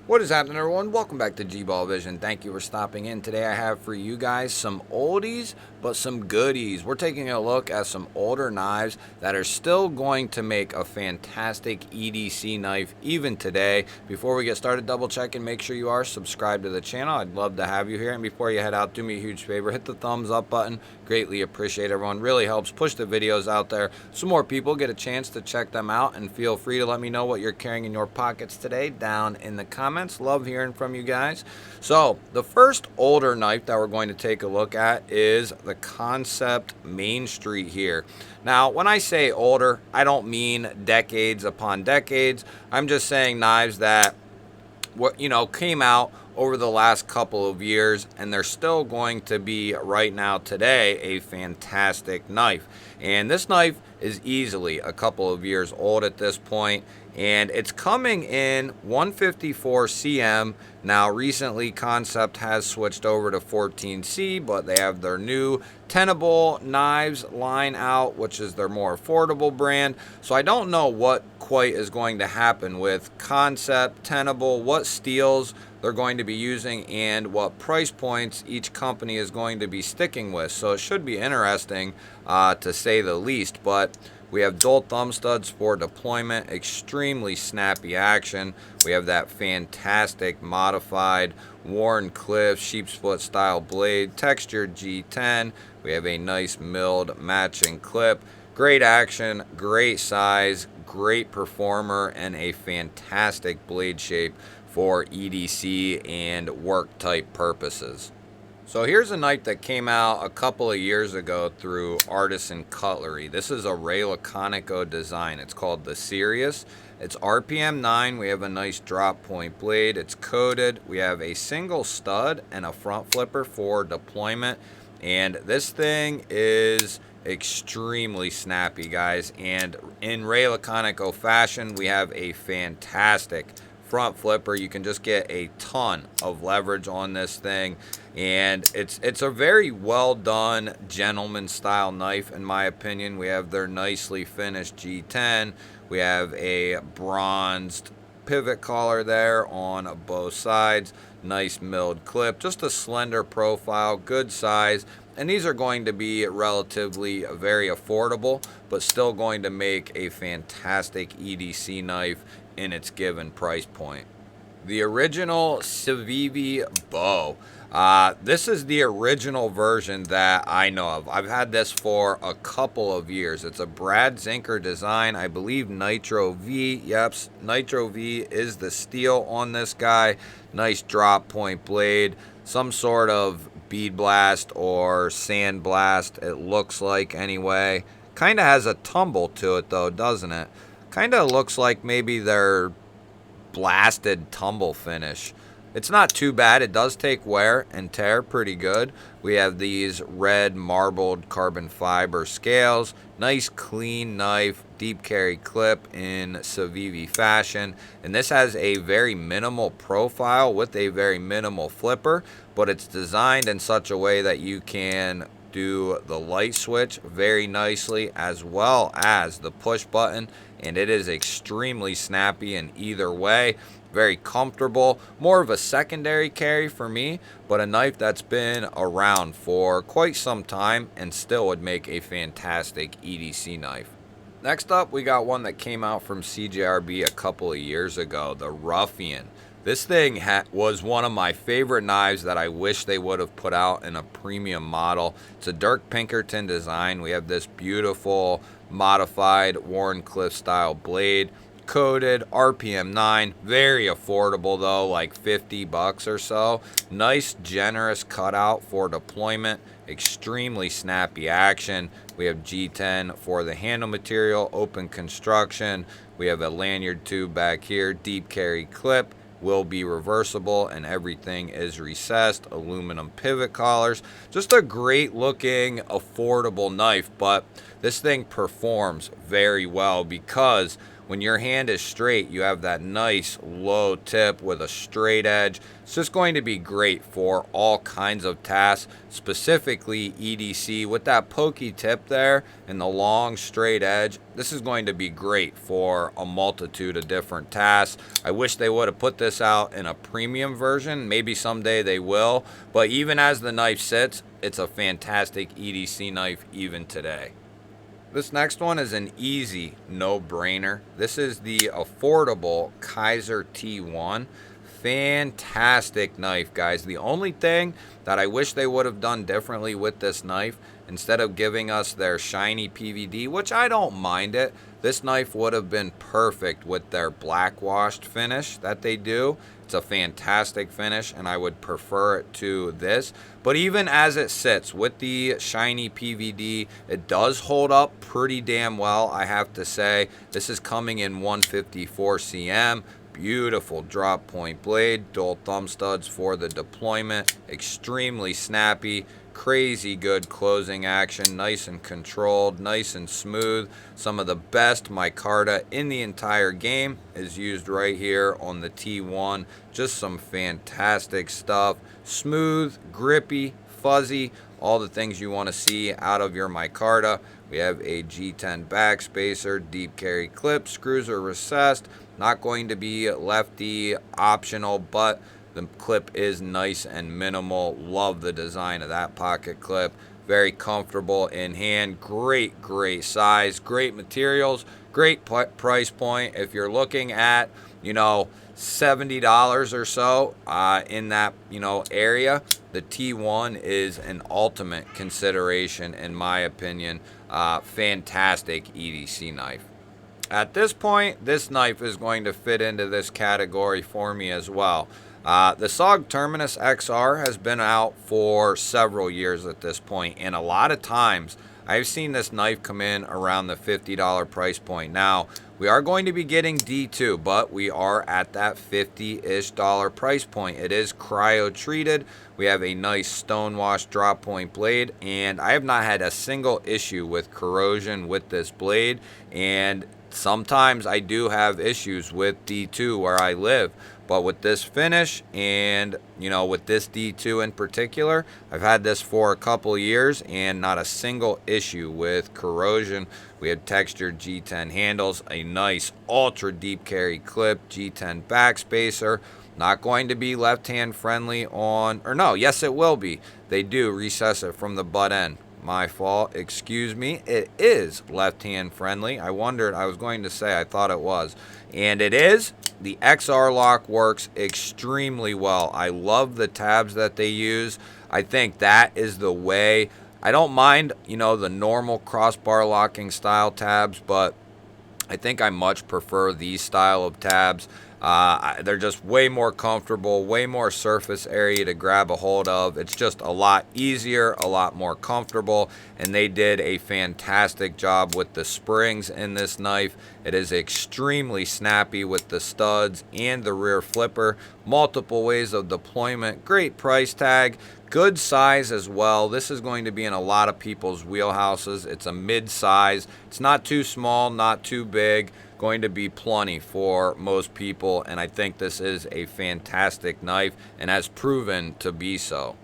What is happening, everyone? Welcome back to G-Ball Vision. Thank you for stopping in. Today I have for you guys some oldies, but some goodies. We're taking a look at some older knives that are still going to make a fantastic EDC knife even today. Before we get started, double check and make sure you are subscribed to the channel. I'd love to have you here. And before you head out, do me a huge favor. Hit the thumbs up button. Greatly appreciate everyone. Really helps push the videos out there so more people get a chance to check them out. And feel free to let me know what you're carrying in your pockets today down in the comments. Love hearing from you guys. So the first older knife that we're going to take a look at is the Kansept Main Street here. Now, when I say older, I don't mean decades upon decades. I'm just saying knives that came out over the last couple of years, and they're still going to be right now today a fantastic knife. And this knife is easily a couple of years old at this point, and it's coming in 154 cm. Now recently Kansept has switched over to 14C, but they have their new Tenable Knives line out, which is their more affordable brand. So I don't know what quite is going to happen with Kansept, Tenable, what steels they're going to be using, and what price points each company is going to be sticking with. So it should be interesting to say the least. But we have dual thumb studs for deployment, extremely snappy action. We have that fantastic modified Wharncliffe sheep's foot style blade, textured G10. We have a nice milled matching clip. Great action, great size, great performer, and a fantastic blade shape for EDC and work type purposes. So here's a knife that came out a couple of years ago through Artisan Cutlery. This is a Ray Laconico design. It's called the Sirius. It's RPM 9. We have a nice drop point blade. It's coated. We have a single stud and a front flipper for deployment. And this thing is extremely snappy, guys. And in Ray Laconico fashion, we have a fantastic front flipper. You can just get a ton of leverage on this thing, and it's a very well done gentleman style knife in my opinion. We have their nicely finished G10. We have a bronzed pivot collar there on both sides, nice milled clip, just a slender profile, good size. And these are going to be relatively very affordable, but still going to make a fantastic EDC knife in its given price point. The original Civivi bow. This is the original version that I know of. I've had this for a couple of years. It's a Brad Zinker design. I believe Nitro V. Yep, Nitro V is the steel on this guy. Nice drop point blade. Some sort of bead blast or sand blast, it looks like anyway. Kind of has a tumble to it though, doesn't it? Kind of looks like maybe their blasted tumble finish. It's not too bad. It does take wear and tear pretty good. We have these red marbled carbon fiber scales. Nice clean knife, deep carry clip in Civivi fashion. And this has a very minimal profile with a very minimal flipper, but it's designed in such a way that you can do the light switch very nicely as well as the push button, and it is extremely snappy in either way. Very comfortable, more of a secondary carry for me, but a knife that's been around for quite some time and still would make a fantastic EDC knife. Next up, we got one that came out from CJRB a couple of years ago, the Ruffian. This thing was one of my favorite knives that I wish they would have put out in a premium model. It's a Dirk Pinkerton design. We have this beautiful modified Wharncliffe style blade, coated, RPM 9, very affordable though, like 50 bucks or so. Nice generous cutout for deployment, extremely snappy action. We have G10 for the handle material, open construction. We have a lanyard tube back here, deep carry clip, will be reversible, and everything is recessed. Aluminum pivot collars. Just a great looking affordable knife, but this thing performs very well because when your hand is straight, you have that nice low tip with a straight edge. It's just going to be great for all kinds of tasks, specifically EDC. With that pokey tip there and the long straight edge, this is going to be great for a multitude of different tasks. I wish they would have put this out in a premium version. Maybe someday they will. But even as the knife sits, it's a fantastic EDC knife even today. This next one is an easy no-brainer. This is the affordable Kizer T1. Fantastic knife, guys. The only thing that I wish they would have done differently with this knife, instead of giving us their shiny PVD, which I don't mind it, this knife would have been perfect with their black washed finish that they do. It's a fantastic finish, and I would prefer it to this. But even as it sits with the shiny PVD, it does hold up pretty damn well, I have to say. This is coming in 154 cm. Beautiful drop point blade, dual thumb studs for the deployment, extremely snappy, crazy good closing action, nice and controlled, nice and smooth. Some of the best micarta in the entire game is used right here on the T1. Just some fantastic stuff. Smooth, grippy, fuzzy, all the things you want to see out of your micarta. We have a G10 backspacer, deep carry clip, screws are recessed. Not going to be lefty optional, but the clip is nice and minimal. Love the design of that pocket clip. Very comfortable in hand. Great size. Great materials. Great price point. If you're looking at, $70 or so in that, area, the T1 is an ultimate consideration in my opinion. Fantastic EDC knife. At this point, this knife is going to fit into this category for me as well. The SOG Terminus XR has been out for several years at this point, and a lot of times I've seen this knife come in around the $50 price point. Now, we are going to be getting D2, but we are at that $50-ish price point. It is cryo-treated. We have a nice stonewashed drop point blade, and I have not had a single issue with corrosion with this blade, and sometimes I do have issues with D2 where I live, but with this finish and, with this D2 in particular, I've had this for a couple years and not a single issue with corrosion. We have textured G10 handles, a nice ultra deep carry clip, G10 backspacer. Not going to be left-hand friendly on, or no, yes it will be. They do recess it from the butt end. My fault, excuse me. It is left-hand friendly. I was going to say I thought it was. And it is. The XR lock works extremely well. I love the tabs that they use. I think that is the way. I don't mind, the normal crossbar locking style tabs, but I think I much prefer these style of tabs. They're just way more comfortable, way more surface area to grab a hold of. It's just a lot easier, a lot more comfortable, and they did a fantastic job with the springs in this knife. It is extremely snappy with the studs and the rear flipper. Multiple ways of deployment. Great price tag. Good size as well. This is going to be in a lot of people's wheelhouses. It's a mid-size. It's not too small, not too big. Going to be plenty for most people, and I think this is a fantastic knife and has proven to be so.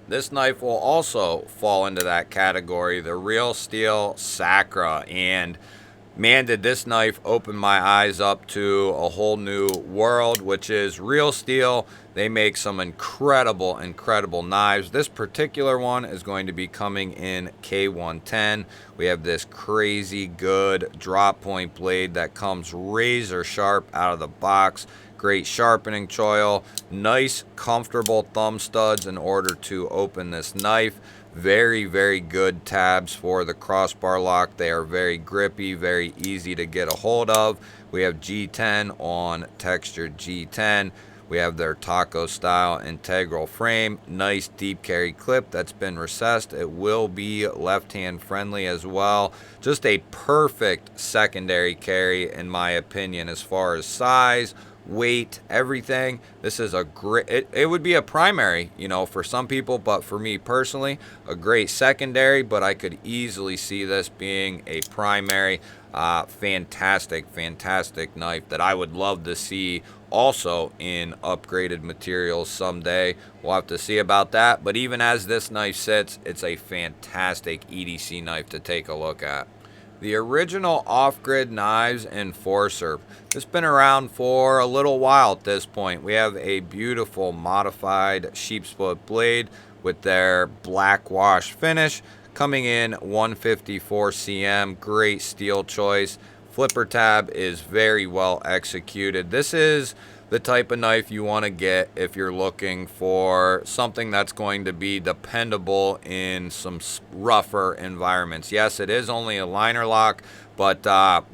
This knife will also fall into that category, the Real Steel Sacra, and man, did this knife open my eyes up to a whole new world, which is Real Steel. They make some incredible knives. This particular one is going to be coming in K110. We have this crazy good drop point blade that comes razor sharp out of the box. Great sharpening choil. Nice, comfortable thumb studs in order to open this knife. Very good tabs for the crossbar lock. They are very grippy, very easy to get a hold of. We have G10 on textured G10. We have their taco style integral frame. Nice deep carry clip that's been recessed. It will be left hand friendly as well. Just a perfect secondary carry in my opinion as far as size, weight, everything. This is a great, it would be a primary, you know, for some people, but for me personally, a great secondary, but I could easily see this being a primary. Fantastic knife that I would love to see also in upgraded materials someday. We'll have to see about that, but even as this knife sits, it's a fantastic EDC knife to take a look at. The original off-grid knives Enforcer. It's been around for a little while at this point. We have a beautiful modified sheepsplit blade with their black wash finish, coming in 154 cm, great steel choice. Flipper tab is very well executed. This is the type of knife you want to get if you're looking for something that's going to be dependable in some rougher environments. Yes, it is only a liner lock, but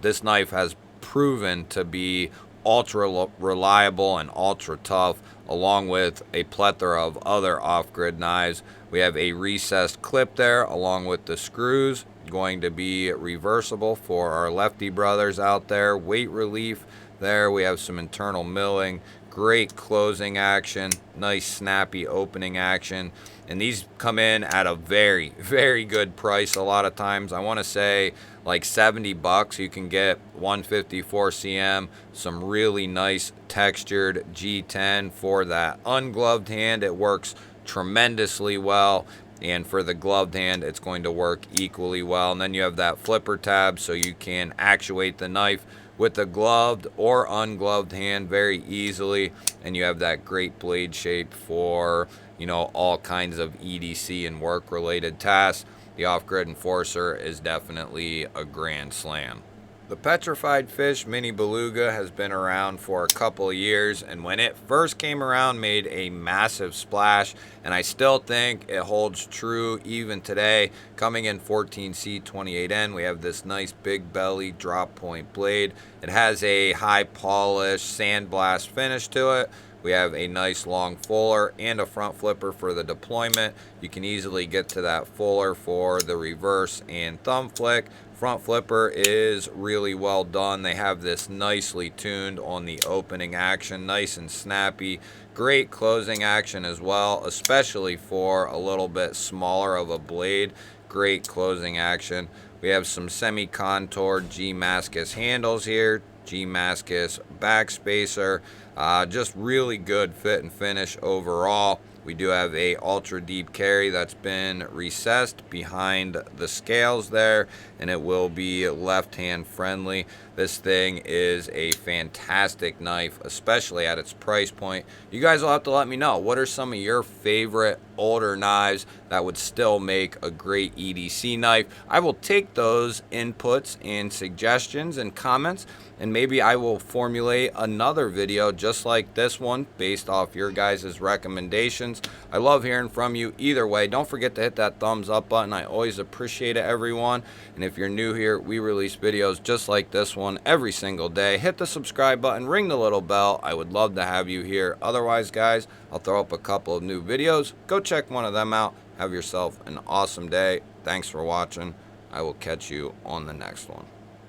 this knife has proven to be ultra reliable and ultra tough, along with a plethora of other off-grid knives. We have a recessed clip there along with the screws, going to be reversible for our lefty brothers out there. Weight relief there. We have some internal milling, great closing action, nice snappy opening action, and these come in at a very good price. A lot of times, I want to say like 70 bucks, you can get 154 cm, some really nice textured G10 for that ungloved hand. It works tremendously well, and for the gloved hand, it's going to work equally well. And then you have that flipper tab, so you can actuate the knife with a gloved or ungloved hand very easily, and you have that great blade shape for, you know, all kinds of EDC and work related tasks. The off-grid Enforcer is definitely a grand slam. The Petrified Fish Mini Beluga has been around for a couple of years, and when it first came around made a massive splash, and I still think it holds true even today. Coming in 14C28N, we have this nice big belly drop point blade. It has a high polish sandblast finish to it. We have a nice long fuller and a front flipper for the deployment. You can easily get to that fuller for the reverse and thumb flick. Front flipper is really well done. They have this nicely tuned on the opening action, nice and snappy. Great closing action as well, especially for a little bit smaller of a blade. Great closing action. We have some semi-contoured G-Mascus handles here, G-Mascus backspacer. Just really good fit and finish overall. We do have a ultra deep carry that's been recessed behind the scales there, and it will be left hand friendly. This thing is a fantastic knife, especially at its price point. You guys will have to let me know, what are some of your favorite older knives that would still make a great EDC knife? I will take those inputs and suggestions and comments, and maybe I will formulate another video just like this one based off your guys' recommendations. I love hearing from you either way. Don't forget to hit that thumbs up button. I always appreciate it, everyone. And if you're new here, we release videos just like this one every single day. Hit the subscribe button, ring the little bell. I would love to have you here. Otherwise, guys, I'll throw up a couple of new videos. Go check one of them out. Have yourself an awesome day. Thanks for watching. I will catch you on the next one.